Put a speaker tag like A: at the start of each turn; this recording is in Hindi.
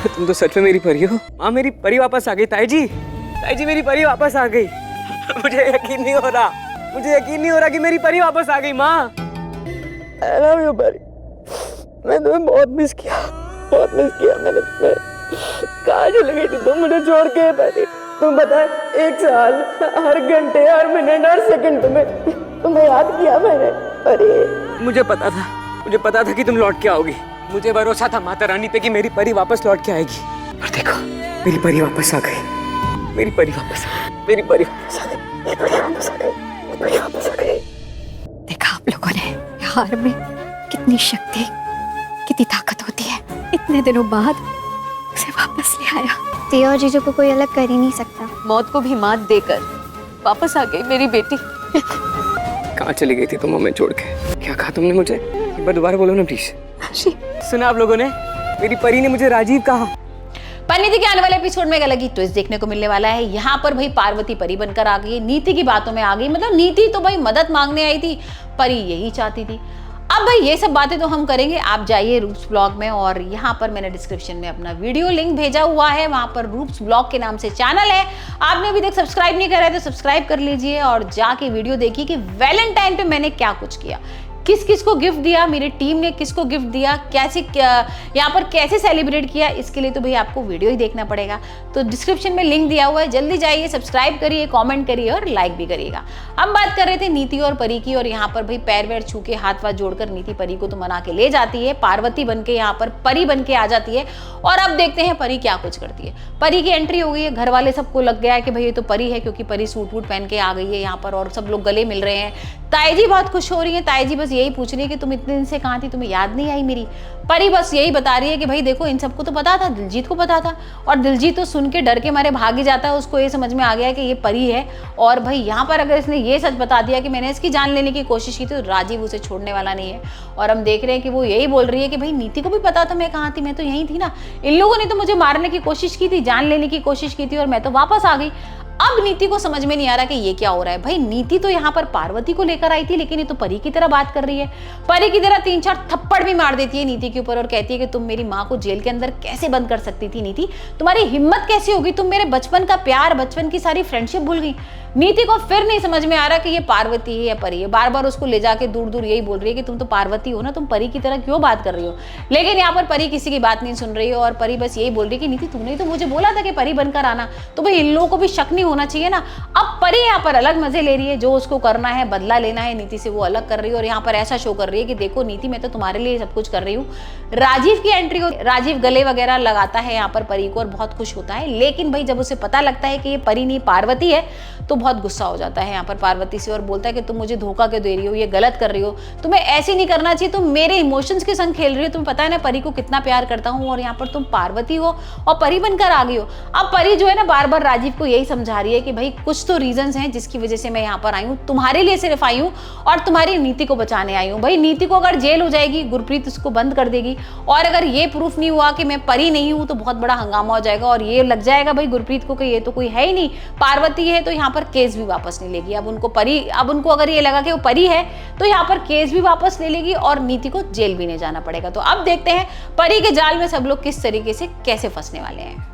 A: तुम तो सच में मेरी परी हो माँ। मेरी परी वापस आ गई ताई जी। ताई जी मेरी परी वापस आ गई। मुझे यकीन नहीं हो रहा, मुझे यकीन नहीं हो रहा कि मेरी परी वापस आ गई माँ। I love you परी। मैं तुम्हें बहुत मिस किया, बहुत मिस किया मैंने तुम्हें। कहाँ चली गई थी तुम मुझे छोड़ के परी? तुम बता, 1 साल हर घंटे हर मिनट हर सेकंड तुम्हें याद किया मैंने। अरे मुझे पता था कि तुम लौट के आओगी। मुझे भरोसा था माता रानी पे कि मेरी परी वापस लौट के आएगी। और देखो मेरी परी वापस आ गई, मेरी परी वापस आ गई, मेरी परी वापस आ गई, मेरी परी वापस आ गई, मेरी परी वापस आ गई।
B: देखा आप लोगों ने हार में कितनी शक्ति, कितनी ताकत होती है। इतने दिनों बाद उसे वापस ले आया।
C: तिया और जीजू को कोई अलग कर ही नहीं सकता।
B: मौत को भी मात देकर वापस आ गई मेरी बेटी।
A: कहाँ चली गई थी तुम हमें छोड़ के? क्या कहा तुमने मुझे? एक बार दोबारा बोलो ना प्लीज। सुना आप लोगों ने? मेरी परी ने मुझे राजीव कहा।
D: परिणीति के आने वाले एपिसोड में एक अलग ही ट्विस्ट देखने को मिलने वाला है। यहाँ पर भाई पार्वती परी बनकर आ गई, नीति की बातों में आ गई। मतलब नीति तो भाई मदद मांगने आई थी, परी यही चाहती थी। अब भाई ये सब बातें तो हम करेंगे, आप जाइए रूप्स ब्लॉग में, और यहाँ पर मैंने डिस्क्रिप्शन में अपना वीडियो लिंक भेजा हुआ है। वहाँ पर रूप्स ब्लॉग के नाम से चैनल है, आपने अभी तक सब्सक्राइब नहीं करा है तो सब्सक्राइब कर लीजिए और जाके वीडियो देखिए कि वैलेंटाइन पे मैंने क्या कुछ किया, किस किस को गिफ्ट दिया, मेरी टीम ने किसको गिफ्ट दिया, कैसे यहाँ पर कैसे सेलिब्रेट किया, इसके लिए तो भाई आपको वीडियो ही देखना पड़ेगा। तो डिस्क्रिप्शन में लिंक दिया हुआ है, जल्दी जाइए, सब्सक्राइब करिए, कमेंट करिए और लाइक भी करिएगा। हम बात कर रहे थे नीति और परी की, और यहाँ पर भाई पैर वैर छू के हाथ वाथ जोड़कर नीति परी को तो मना के ले जाती है। पार्वती बन के यहाँ पर परी बन के आ जाती है, और अब देखते हैं परी क्या कुछ करती है। परी की एंट्री हो गई है, घर वाले सबको लग गया है कि भाई ये तो परी है, क्योंकि परी सूट वूट पहन के आ गई है यहाँ पर, और सब लोग गले मिल रहे हैं। ताई जी बहुत खुश हो रही है, ताई जी बस यही पूछ रही है कि तुम इतने दिन से कहाँ थी, तुम्हें याद नहीं आई मेरी? परी बस यही बता रही है कि भाई देखो इन सबको तो पता था, दिलजीत को पता था, और दिलजीत तो सुन के डर के मारे भाग ही जाता है। उसको ये समझ में आ गया कि ये परी है, और भाई यहाँ पर अगर इसने ये सच बता दिया कि मैंने इसकी जान लेने की कोशिश की, तो राजीव उसे छोड़ने वाला नहीं है। और हम देख रहे हैं कि वो यही बोल रही है कि भाई नीति को भी पता था मैं कहाँ थी, मैं तो यहीं थी ना, इन लोगों ने तो मुझे मारने की कोशिश की थी, जान लेने की कोशिश की थी, और मैं तो वापस आ गई। अब नीति को समझ में नहीं आ रहा कि ये क्या हो रहा है। भाई नीति तो यहाँ पर पार्वती को लेकर आई थी, लेकिन ये तो परी की तरह बात कर रही है। परी की तरह 3-4 थप्पड़ भी मार देती है नीति के ऊपर, और कहती है कि तुम मेरी माँ को जेल के अंदर कैसे बंद कर सकती थी नीति, तुम्हारी हिम्मत कैसी होगी, तुम मेरे बचपन का प्यार, बचपन की सारी फ्रेंडशिप भूल गई। नीति को फिर नहीं समझ में आ रहा कि ये पार्वती है या परी है। बार बार उसको ले जाके दूर दूर यही बोल रही है कि तुम तो पार्वती हो ना, तुम परी की तरह क्यों बात कर रही हो। लेकिन यहाँ पर परी किसी की बात नहीं सुन रही है, और परी बस यही बोल रही है कि नीति तुमने तो मुझे बोला था कि परी बनकर आना, तो भाई इन लोगों को भी शक नहीं होना चाहिए ना। अब परी यहाँ पर अलग मजे ले रही है, जो उसको करना है, बदला लेना है नीति से, वो अलग कर रही है, और यहाँ पर ऐसा शो कर रही है कि देखो नीति मैं तो तुम्हारे लिए सब कुछ कर रही हूँ। राजीव की एंट्री हो, राजीव गले वगैरह लगाता है यहाँ पर परी को और बहुत खुश होता है। लेकिन भाई जब उसे पता लगता है कि ये परी नहीं पार्वती है, तो बहुत गुस्सा हो जाता है यहाँ पर पार्वती से, और बोलता है कि तुम मुझे धोखा क्यों दे रही हो, ये गलत कर रही हो, तुम्हें ऐसे नहीं करना चाहिए, तुम मेरे इमोशंस के संग खेल रही हो, तुम्हें पता है ना परी को कितना प्यार करता हूँ, और यहाँ पर तुम पार्वती हो और परी बनकर आ गई हो। अब परी जो है ना बार बार राजीव को यही समझा रही है कि भाई कुछ तो रीजंस हैं जिसकी वजह से मैं यहाँ पर आई हूँ, तुम्हारे लिए सिर्फ आई हूँ, और तुम्हारी नीति को बचाने आई हूँ। भाई नीति को अगर जेल हो जाएगी, गुरप्रीत उसको बंद कर देगी, और अगर ये प्रूफ नहीं हुआ कि मैं परी नहीं हूँ, तो बहुत बड़ा हंगामा हो जाएगा, और ये लग जाएगा भाई गुरप्रीत को कि ये तो कोई है ही नहीं, पार्वती है, तो यहाँ पर केस भी वापस नहीं लेगी। अब उनको अगर ये लगा कि वो परी है, तो यहाँ पर केस भी वापस ले लेगी, और नीति को जेल भी नहीं जाना पड़ेगा। तो अब देखते हैं परी के जाल में सब लोग किस तरीके से कैसे फंसने वाले हैं।